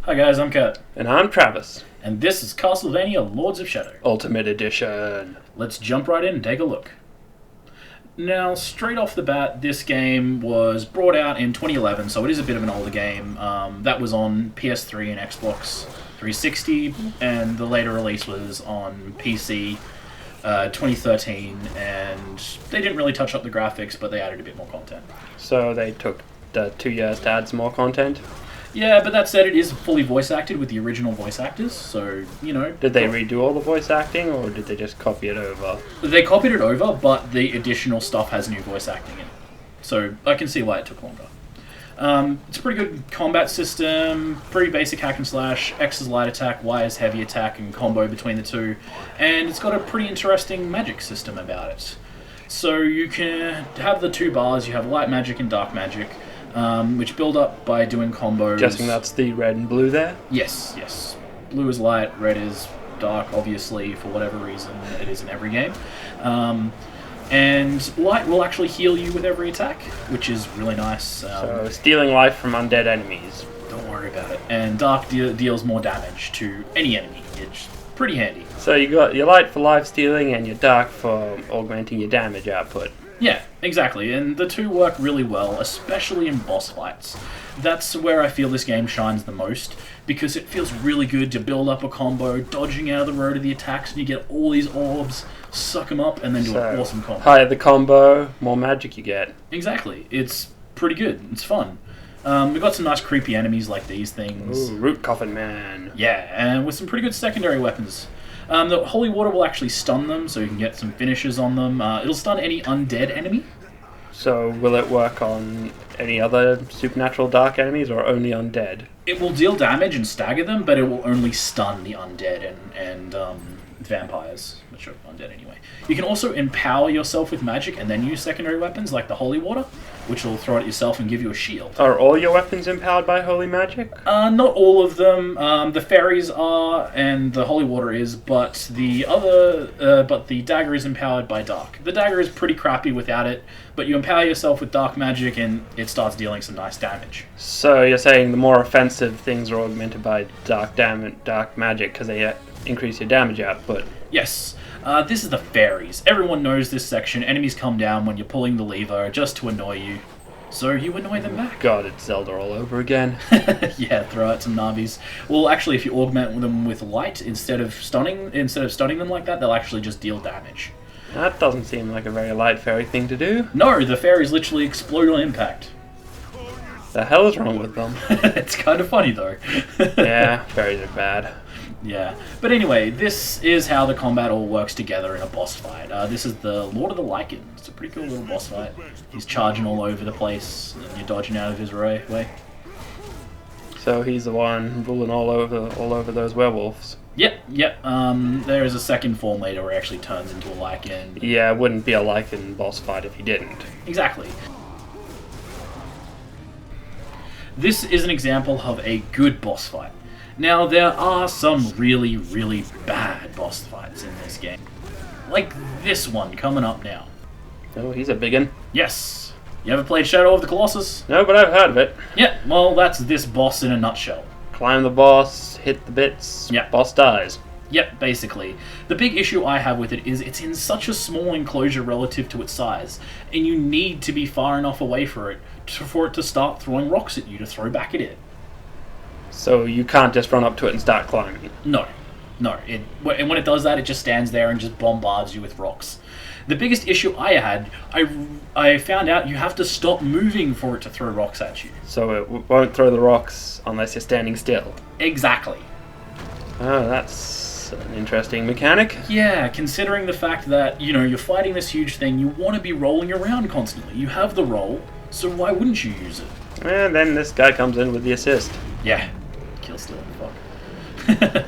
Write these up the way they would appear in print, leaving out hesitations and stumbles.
Hi guys, I'm Kurt, And I'm Travis. and this is Castlevania Lords of Shadow. Ultimate Edition. Let's jump right in and take a look. Now, straight off the bat, this game was brought out in 2011, so it is a bit of an older game. That was on PS3 and Xbox 360, and the later release was on PC 2013, and they didn't really touch up the graphics, but they added a bit more content. So they took 2 years to add some more content. Yeah, but that said, it is fully voice acted with the original voice actors, so, you know... Did they redo all the voice acting, or did they just copy it over? They copied it over, but the additional stuff has new voice acting in it. So I can see why it took longer. It's a pretty good combat system, pretty basic hack and slash. X is light attack, Y is heavy attack, and combo between the two. And it's got a pretty interesting magic system about it. So you can have the two bars, you have light magic and dark magic, which build up by doing combos. Guessing that's the red and blue there? Yes, yes. Blue is light, red is dark, obviously, for whatever reason. It is in every game. And light will actually heal you with every attack, which is really nice. So stealing life from undead enemies. Don't worry about it. And dark deals more damage to any enemy. It's pretty handy. So you got your light for life stealing and your dark for augmenting your damage output. Yeah, exactly, and the two work really well, especially in boss fights. That's where I feel this game shines the most, because it feels really good to build up a combo, dodging out of the road of the attacks, and you get all these orbs, suck them up, and then do an awesome combo. Higher the combo, more magic you get. Exactly, it's pretty good, it's fun. We've got some nice creepy enemies like these things. Ooh, Root Coffin Man. Yeah, and with some pretty good secondary weapons. The holy water will actually stun them, so you can get some finishes on them. It'll stun any undead enemy. So will it work on any other supernatural dark enemies or only undead? It will deal damage and stagger them, but it will only stun the undead and vampires, which are undead anyway. You can also empower yourself with magic and then use secondary weapons like the holy water, which will throw at yourself and give you a shield. Are all your weapons empowered by holy magic? Not all of them. The fairies are, and the holy water is, but the dagger is empowered by dark. The dagger is pretty crappy without it, but you empower yourself with dark magic and it starts dealing some nice damage. So you're saying the more offensive things are augmented by dark magic because they increase your damage output. Yes. This is the fairies. Everyone knows this section. Enemies come down when you're pulling the lever just to annoy you. So you annoy them back. God, it's Zelda all over again. Yeah, throw out some Navis. Well, actually, if you augment them with light instead of stunning them like that, they'll actually just deal damage. That doesn't seem like a very light fairy thing to do. No, the fairies literally explode on impact. The hell is wrong with them? It's kind of funny, though. Yeah, fairies are bad. Yeah. But anyway, this is how the combat all works together in a boss fight. This is the Lord of the Lycan. It's a pretty cool little boss fight. He's charging all over the place, and you're dodging out of his way. So he's the one ruling all over those werewolves. Yep. There is a second form later where he actually turns into a Lycan. Yeah, it wouldn't be a Lycan boss fight if he didn't. Exactly. This is an example of a good boss fight. Now, there are some really, really bad boss fights in this game. Like this one coming up now. Oh, he's a big one. Yes. You ever played Shadow of the Colossus? No, but I've heard of it. Yeah, well, that's this boss in a nutshell. Climb the boss, hit the bits, Yep. Boss dies. Yep, basically. The big issue I have with it is it's in such a small enclosure relative to its size, and you need to be far enough away for it to start throwing rocks at you to throw back at it. So you can't just run up to it and start climbing. No. And when it does that, it just stands there and just bombards you with rocks. The biggest issue I had, I found out you have to stop moving for it to throw rocks at you. So it won't throw the rocks unless you're standing still. Exactly. Oh, that's an interesting mechanic. Yeah, considering the fact that, you're fighting this huge thing, you want to be rolling around constantly. You have the roll, so why wouldn't you use it? And then this guy comes in with the assist. Yeah. Kill steal, fuck.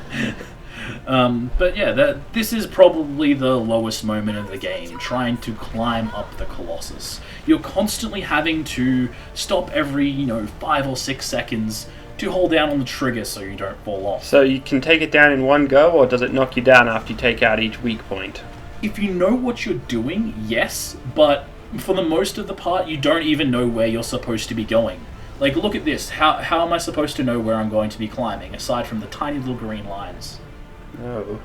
But yeah, this is probably the lowest moment of the game, trying to climb up the Colossus. You're constantly having to stop every, 5 or 6 seconds to hold down on the trigger so you don't fall off. So you can take it down in one go, or does it knock you down after you take out each weak point? If you know what you're doing, yes, but for the most of the part, you don't even know where you're supposed to be going. Like, look at this. How am I supposed to know where I'm going to be climbing, aside from the tiny little green lines? Oh,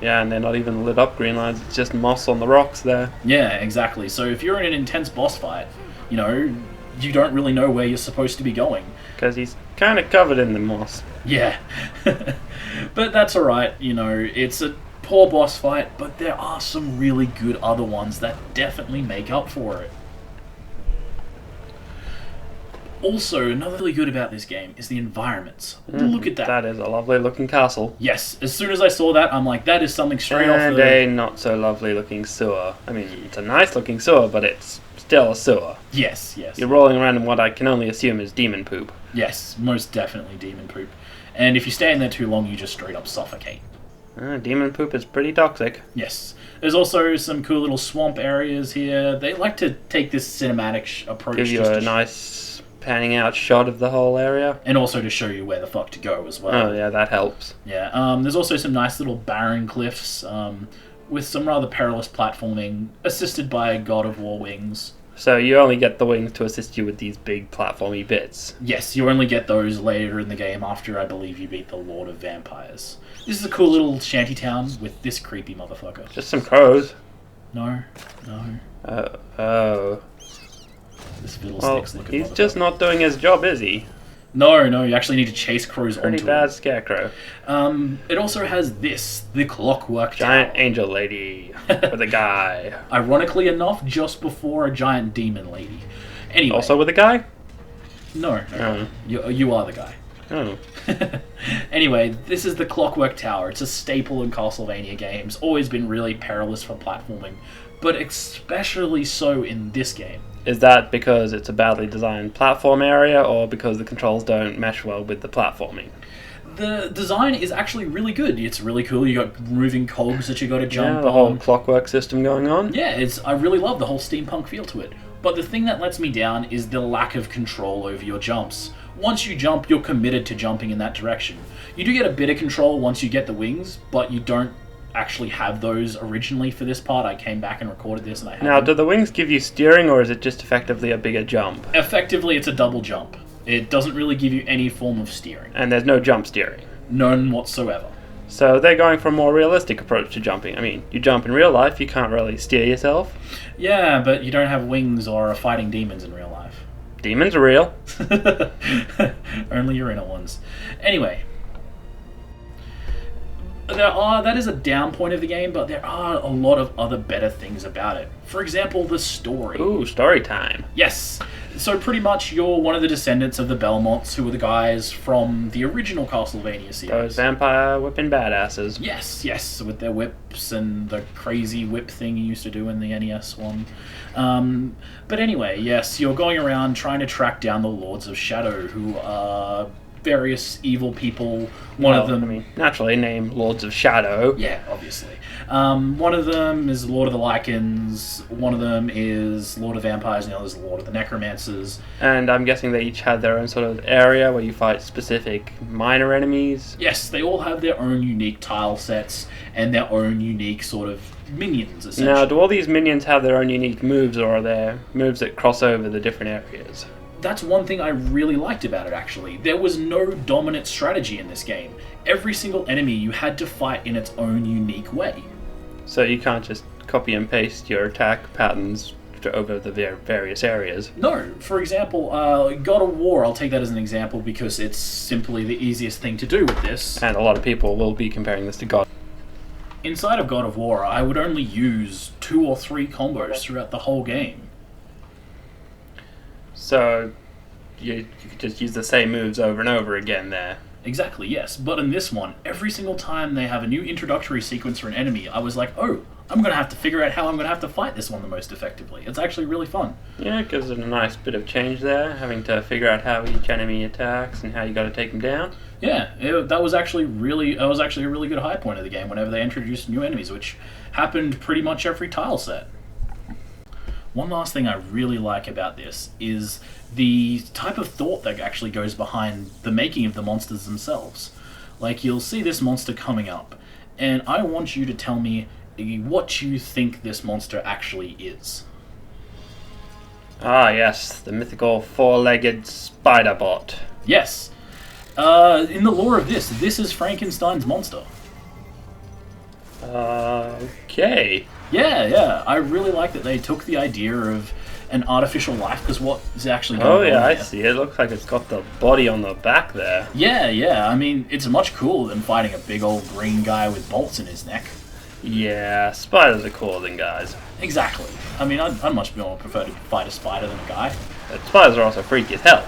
yeah, and they're not even lit up green lines. It's just moss on the rocks there. Yeah, exactly. So if you're in an intense boss fight, you know, you don't really know where you're supposed to be going. Because he's kind of covered in the moss. Yeah. But that's alright, you know, it's a poor boss fight, but there are some really good other ones that definitely make up for it. Also, another really good about this game is the environments. Look at that. That is a lovely looking castle. Yes, as soon as I saw that, I'm like, that is something straight off And a not so lovely looking sewer. I mean, it's a nice looking sewer, but it's still a sewer. Yes, yes. You're rolling around in what I can only assume is demon poop. Yes, most definitely demon poop. And if you stay in there too long, you just straight up suffocate. Demon poop is pretty toxic. Yes. There's also some cool little swamp areas here. They like to take this cinematic approach. Give you a nice panning out shot of the whole area. And also to show you where the fuck to go as well. Oh yeah, that helps. Yeah, there's also some nice little barren cliffs with some rather perilous platforming, assisted by God of War wings. So you only get the wings to assist you with these big platformy bits. Yes, you only get those later in the game after, I believe, you beat the Lord of Vampires. This is a cool little shantytown with this creepy motherfucker. Just some crows. No. Oh. This Well, fiddlesticks looking he's motherfucker. just not doing his job, is he? No, you actually need to chase crows Pretty onto bad him. scarecrow. It also has this, the Clockwork Giant Tower. angel lady with a guy. Ironically enough, just before a giant demon lady. Anyway. Also with a guy? No. You are the guy. Oh. Anyway, this is the Clockwork Tower. It's a staple in Castlevania games. Always been really perilous for platforming, but especially so in this game. Is that because it's a badly designed platform area, or because the controls don't mesh well with the platforming? The design is actually really good. It's really cool. You got moving cogs that you got to jump on. The whole clockwork system going on. Yeah, I really love the whole steampunk feel to it. But the thing that lets me down is the lack of control over your jumps. Once you jump, you're committed to jumping in that direction. You do get a bit of control once you get the wings, but you don't actually have those originally for this part. I came back and recorded this and I had Now, them. do the wings give you steering, or is it just effectively a bigger jump? Effectively, it's a double jump. It doesn't really give you any form of steering. And there's no jump steering. None whatsoever. So they're going for a more realistic approach to jumping. I mean, you jump in real life, you can't really steer yourself. Yeah, but you don't have wings or are fighting demons in real life. Demons are real. Only your inner ones. Anyway. That is a down point of the game, but there are a lot of other better things about it. For example, the story. Ooh, story time. Yes. So pretty much you're one of the descendants of the Belmonts, who were the guys from the original Castlevania series. Those vampire whipping badasses. Yes, with their whips and the crazy whip thing you used to do in the NES one. But anyway, yes, you're going around trying to track down the Lords of Shadow, who are various evil people. One of them... I mean, naturally named Lords of Shadow. Yeah, obviously. One of them is Lord of the Lycans, one of them is Lord of Vampires, and the other is Lord of the Necromancers. And I'm guessing they each have their own sort of area where you fight specific minor enemies. Yes, they all have their own unique tile sets and their own unique sort of minions, essentially. Now, do all these minions have their own unique moves, or are there moves that cross over the different areas? That's one thing I really liked about it, actually. There was no dominant strategy in this game. Every single enemy you had to fight in its own unique way. So you can't just copy and paste your attack patterns over the various areas. No. For example, God of War, I'll take that as an example because it's simply the easiest thing to do with this. And a lot of people will be comparing this to God. Inside of God of War, I would only use 2 or 3 combos throughout the whole game. So you could just use the same moves over and over again there. Exactly, yes. But in this one, every single time they have a new introductory sequence for an enemy, I was like, oh, I'm going to have to figure out how I'm going to have to fight this one the most effectively. It's actually really fun. Yeah, it gives it a nice bit of change there, having to figure out how each enemy attacks and how you got to take them down. Yeah, that was actually a really good high point of the game whenever they introduced new enemies, which happened pretty much every tile set. One last thing I really like about this is the type of thought that actually goes behind the making of the monsters themselves. Like, you'll see this monster coming up, and I want you to tell me what you think this monster actually is. Ah, yes, the mythical four-legged spider bot. Yes. In the lore of this is Frankenstein's monster. Okay. Yeah. I really like that they took the idea of an artificial life, because what is actually going on Oh, yeah, I here? see. It looks like it's got the body on the back there. Yeah. I mean, it's much cooler than fighting a big old green guy with bolts in his neck. Yeah, spiders are cooler than guys. Exactly. I mean, I'd much more prefer to fight a spider than a guy. But spiders are also freaky as hell.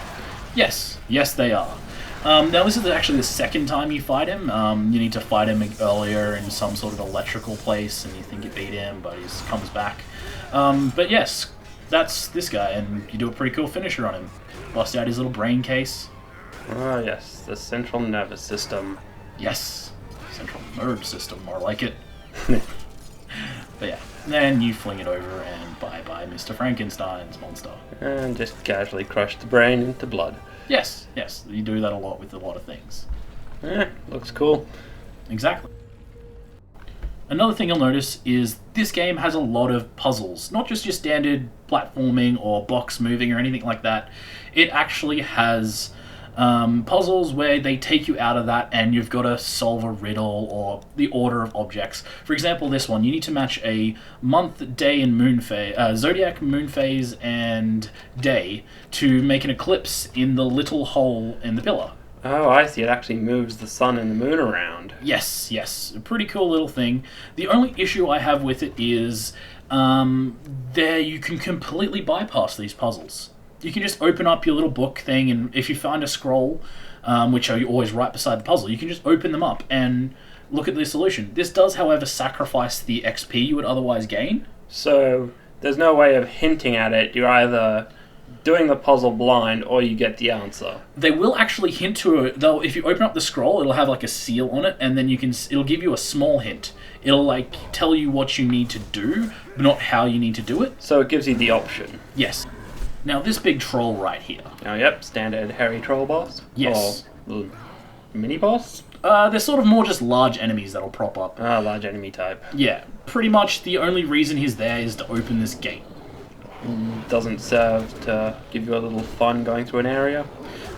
Yes, they are. Now, this is actually the second time you fight him. You need to fight him earlier in some sort of electrical place, and you think you beat him, but he comes back. But yes, that's this guy, and you do a pretty cool finisher on him. Bust out his little brain case. Ah, yes, the central nervous system. Yes, central nerve system, more like it. But yeah, then you fling it over, and bye-bye, Mr. Frankenstein's monster. And just casually crush the brain into blood. Yes, you do that a lot with a lot of things. Looks cool. Exactly. Another thing you'll notice is this game has a lot of puzzles. Not just your standard platforming or box moving or anything like that. It actually has puzzles where they take you out of that and you've got to solve a riddle or the order of objects. For example, this one, you need to match a month, day, and moon phase, zodiac, moon phase, and day to make an eclipse in the little hole in the pillar. Oh, I see. It actually moves the sun and the moon around. Yes. A pretty cool little thing. The only issue I have with it is there you can completely bypass these puzzles. You can just open up your little book thing, and if you find a scroll, which are always right beside the puzzle, you can just open them up and look at the solution. This does, however, sacrifice the XP you would otherwise gain. So, there's no way of hinting at it. You're either doing the puzzle blind or you get the answer. They will actually hint to it, though. If you open up the scroll, it'll have like a seal on it, and then it'll give you a small hint. It'll like tell you what you need to do, but not how you need to do it. So it gives you the option. Yes. Now, this big troll right here. Oh, yep, standard hairy troll boss. Yes. Or mini boss? They're sort of more just large enemies that'll prop up. Ah, large enemy type. Yeah, pretty much the only reason he's there is to open this gate. Doesn't serve to give you a little fun going through an area?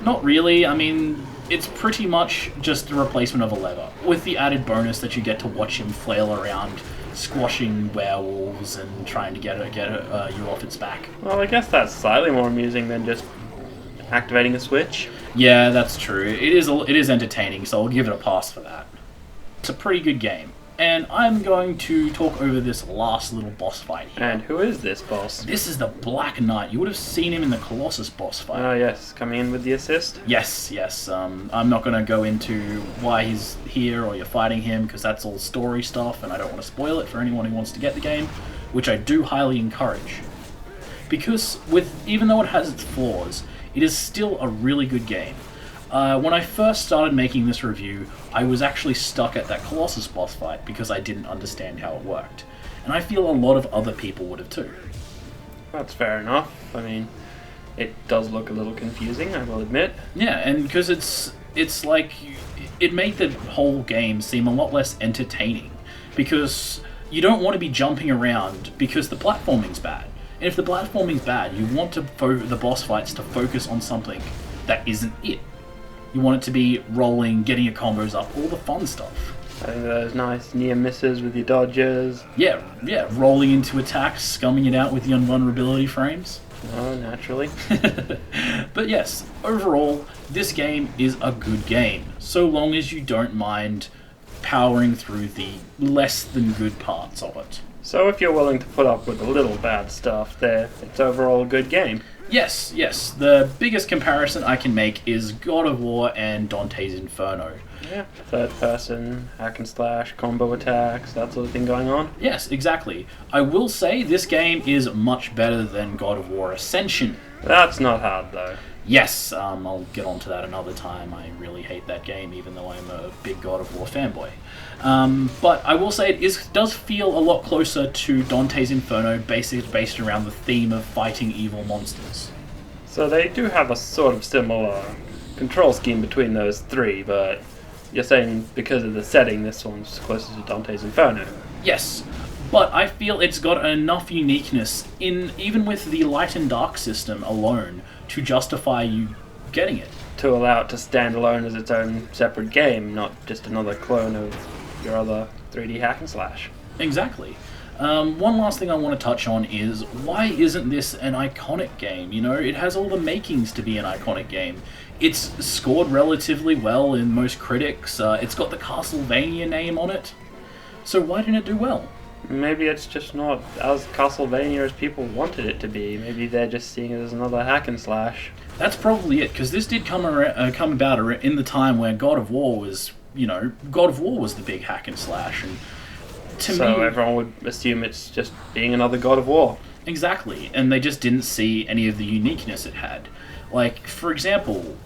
Not really. I mean, it's pretty much just a replacement of a lever, with the added bonus that you get to watch him flail around, squashing werewolves and trying to get you off its back. Well, I guess that's slightly more amusing than just activating a switch. Yeah, that's true. It is entertaining, so I'll give it a pass for that. It's a pretty good game. And I'm going to talk over this last little boss fight here. And who is this boss? This is the Black Knight. You would have seen him in the Colossus boss fight. Oh, yes, coming in with the assist? Yes. I'm not going to go into why he's here or you're fighting him, because that's all story stuff, and I don't want to spoil it for anyone who wants to get the game, which I do highly encourage. Because even though it has its flaws, it is still a really good game. When I first started making this review, I was actually stuck at that Colossus boss fight because I didn't understand how it worked. And I feel a lot of other people would have too. That's fair enough. I mean, it does look a little confusing, I will admit. Yeah, and because it's like, it made the whole game seem a lot less entertaining. Because you don't want to be jumping around because the platforming's bad. And if the platforming's bad, you want the boss fights to focus on something that isn't it. You want it to be rolling, getting your combos up, all the fun stuff. I think those nice near misses with your dodges. Yeah, rolling into attacks, scumming it out with the invulnerability frames. Oh, naturally. But yes, overall, this game is a good game, so long as you don't mind powering through the less than good parts of it. So if you're willing to put up with a little bad stuff there, it's overall a good game. Yes. The biggest comparison I can make is God of War and Dante's Inferno. Yeah, third person, hack and slash, combo attacks, that sort of thing going on. Yes, exactly. I will say this game is much better than God of War Ascension. That's not hard though. Yes, I'll get onto that another time. I really hate that game, even though I'm a big God of War fanboy. But I will say it does feel a lot closer to Dante's Inferno, based around the theme of fighting evil monsters. So they do have a sort of similar control scheme between those three, but you're saying because of the setting, this one's closer to Dante's Inferno. Yes, But I feel it's got enough uniqueness in even with the light and dark system alone to justify you getting it. To allow it to stand alone as its own separate game, not just another clone of your other 3D hack and slash. Exactly. One last thing I want to touch on is, why isn't this an iconic game? You know, it has all the makings to be an iconic game. It's scored relatively well in most critics. It's got the Castlevania name on it. So why didn't it do well? Maybe it's just not as Castlevania as people wanted it to be. Maybe they're just seeing it as another hack and slash. That's probably it, because this did come about in the time where God of War was, God of War was the big hack and slash, and so everyone would assume it's just being another God of War. Exactly, and they just didn't see any of the uniqueness it had. Like, for example,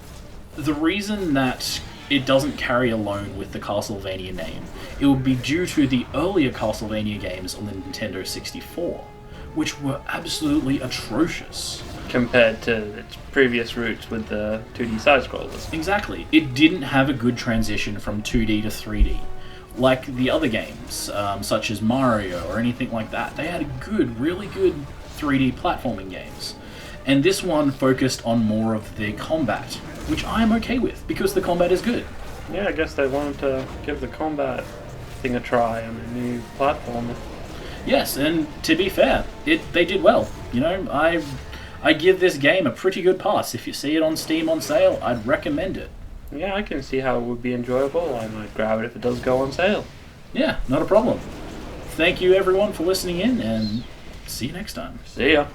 the reason that it doesn't carry alone with the Castlevania name, it would be due to the earlier Castlevania games on the Nintendo 64, which were absolutely atrocious. Compared to its previous roots with the 2D side-scrollers. Exactly. It didn't have a good transition from 2D to 3D. Like the other games, such as Mario or anything like that. They had really good 3D platforming games. And this one focused on more of the combat, which I am okay with, because the combat is good. Yeah, I guess they wanted to give the combat thing a try on a new platform. Yes, and to be fair, they did well. I give this game a pretty good pass. If you see it on Steam on sale, I'd recommend it. Yeah, I can see how it would be enjoyable. I might grab it if it does go on sale. Yeah, not a problem. Thank you everyone for listening in, and see you next time. See ya.